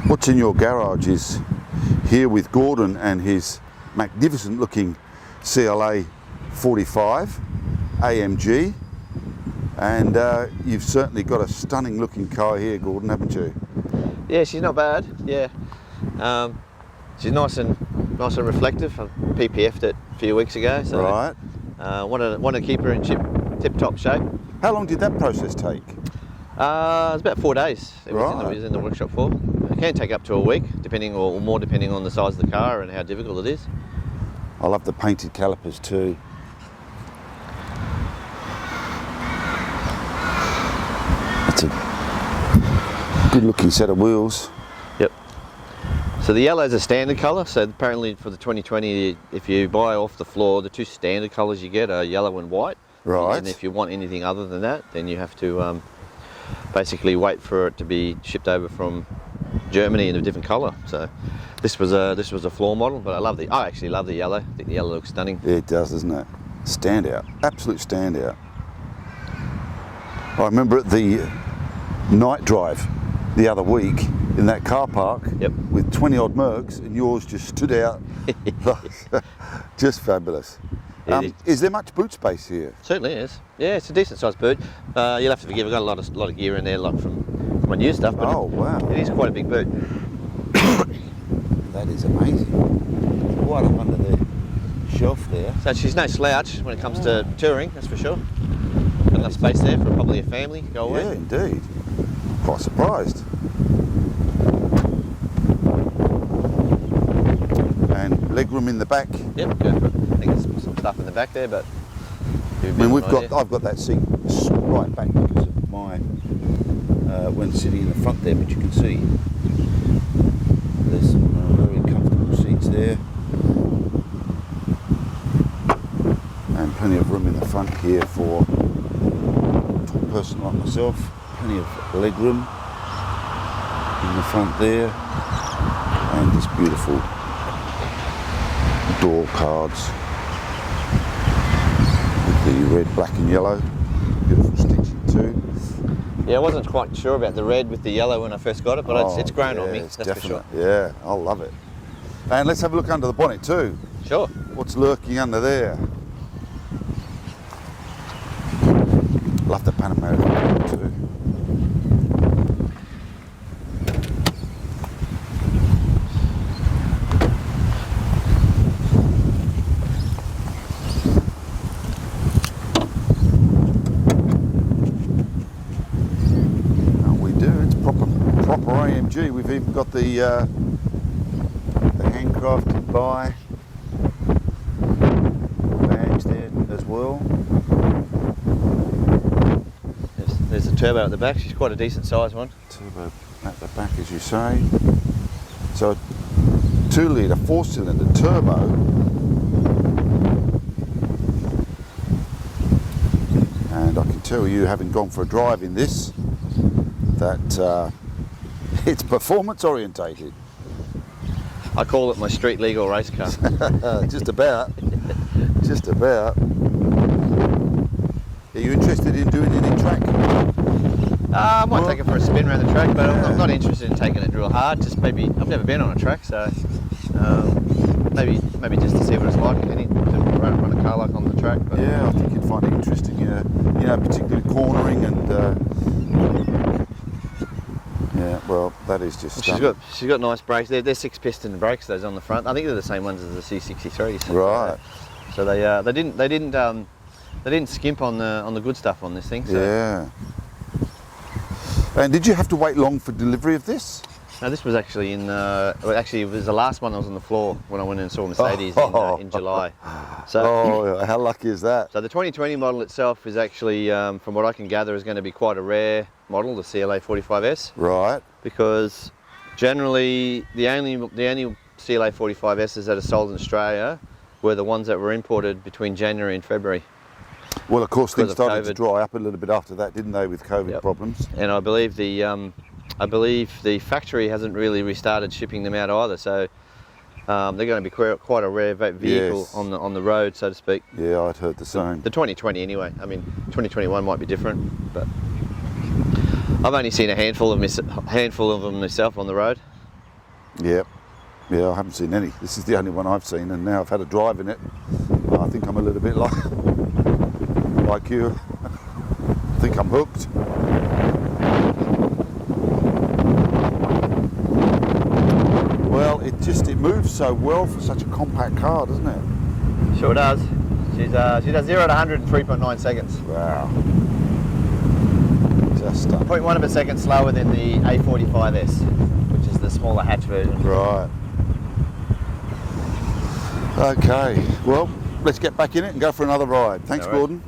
What's in your garage is here with Gordon and his magnificent looking CLA 45 AMG, and you've certainly got a stunning looking car here, Gordon, haven't you? Yeah, she's not bad. Yeah, she's nice and reflective. I PPF'd it a few weeks ago, so Right. want to keep her in tip-top shape. How long did that process take? It was about 4 days. It was in the workshop for. It can take up to a week, depending or more depending on the size of the car and how difficult it is. I love the painted calipers too. That's a good looking set of wheels. Yep. So the yellow is a standard colour. So apparently for the 2020, if you buy off the floor, the two standard colours you get are yellow and white. Right. And if you want anything other than that, then you have to basically wait for it to be shipped over from Germany in a different colour. So this was a floor model, but I actually love the yellow. I think the yellow looks stunning. Yeah, it does, doesn't it? Standout, absolute standout. I remember at the night drive the other week in that car park. Yep. With 20 odd Mercs, and yours just stood out. Just fabulous. Is there much boot space here? Certainly is. Yeah, it's a decent sized boot. You'll have to forgive, I've got a lot of gear in there, like from my new stuff. But oh wow! It is quite a big boot. That is amazing. Right up under the shelf there. So she's no slouch when it comes to touring, that's for sure. Got enough space there for probably a family to go away. Yeah, indeed. Quite surprised. And legroom in the back. Yep, go for it. I think there's some stuff in the back there, but I mean, I've got that seat right back because of my when sitting in the front there, but you can see there's some very comfortable seats there, and plenty of room in the front here for a tall person like myself. Plenty of leg room in the front there, and this beautiful door cards with the red, black and yellow. Beautiful stitching too. Yeah, I wasn't quite sure about the red with the yellow when I first got it, but it's grown on me, it's that's definite. for sure. Yeah, I love it. And let's have a look under the bonnet too. Sure. What's lurking under there? Love the Panamera too. Proper AMG. We've even got the handcrafted by badge there as well. There's a turbo at the back. She's quite a decent sized one. Turbo at the back, as you say. So 2 litre 4-cylinder turbo. And I can tell you, having gone for a drive in this, that it's performance orientated. I call it my street legal race car. Just about. Just about. Are you interested in doing any track? I might take it for a spin around the track, but I'm not interested in taking it real hard. Just maybe, I've never been on a track, so maybe just to see what it's like. To run a car like on the track. But yeah, I think you'd find it interesting. You know, particularly cornering and. Yeah, well, that is just. She's got nice brakes. They're 6-piston brakes. Those on the front. I think they're the same ones as the C63s. Right. So they didn't skimp on the good stuff on this thing. So. Yeah. And did you have to wait long for delivery of this? No, this was actually actually it was the last one that was on the floor when I went and saw Mercedes in July. So, how lucky is that? So the 2020 model itself is actually, from what I can gather, is going to be quite a rare model, the CLA 45S. Right. Because generally the only CLA 45Ss that are sold in Australia were the ones that were imported between January and February. Well, of course, things started to dry up a little bit after that, didn't they, with COVID problems? And I believe the factory hasn't really restarted shipping them out either. So they're going to be quite a rare vehicle on the road, so to speak. Yeah, I'd heard the same. The 2020 anyway. I mean, 2021 might be different, but I've only seen a handful of them myself on the road. Yeah, I haven't seen any. This is the only one I've seen, and now I've had a drive in it. I think I'm a little bit like you. I think I'm hooked. Well, it moves so well for such a compact car, doesn't it? Sure does. She does 0 to 100 in 3.9 seconds. Wow. Just stunning. 0.1 of a second slower than the A45S, which is the smaller hatch version. Right. Okay, well, let's get back in it and go for another ride. Thanks, All right. Gordon.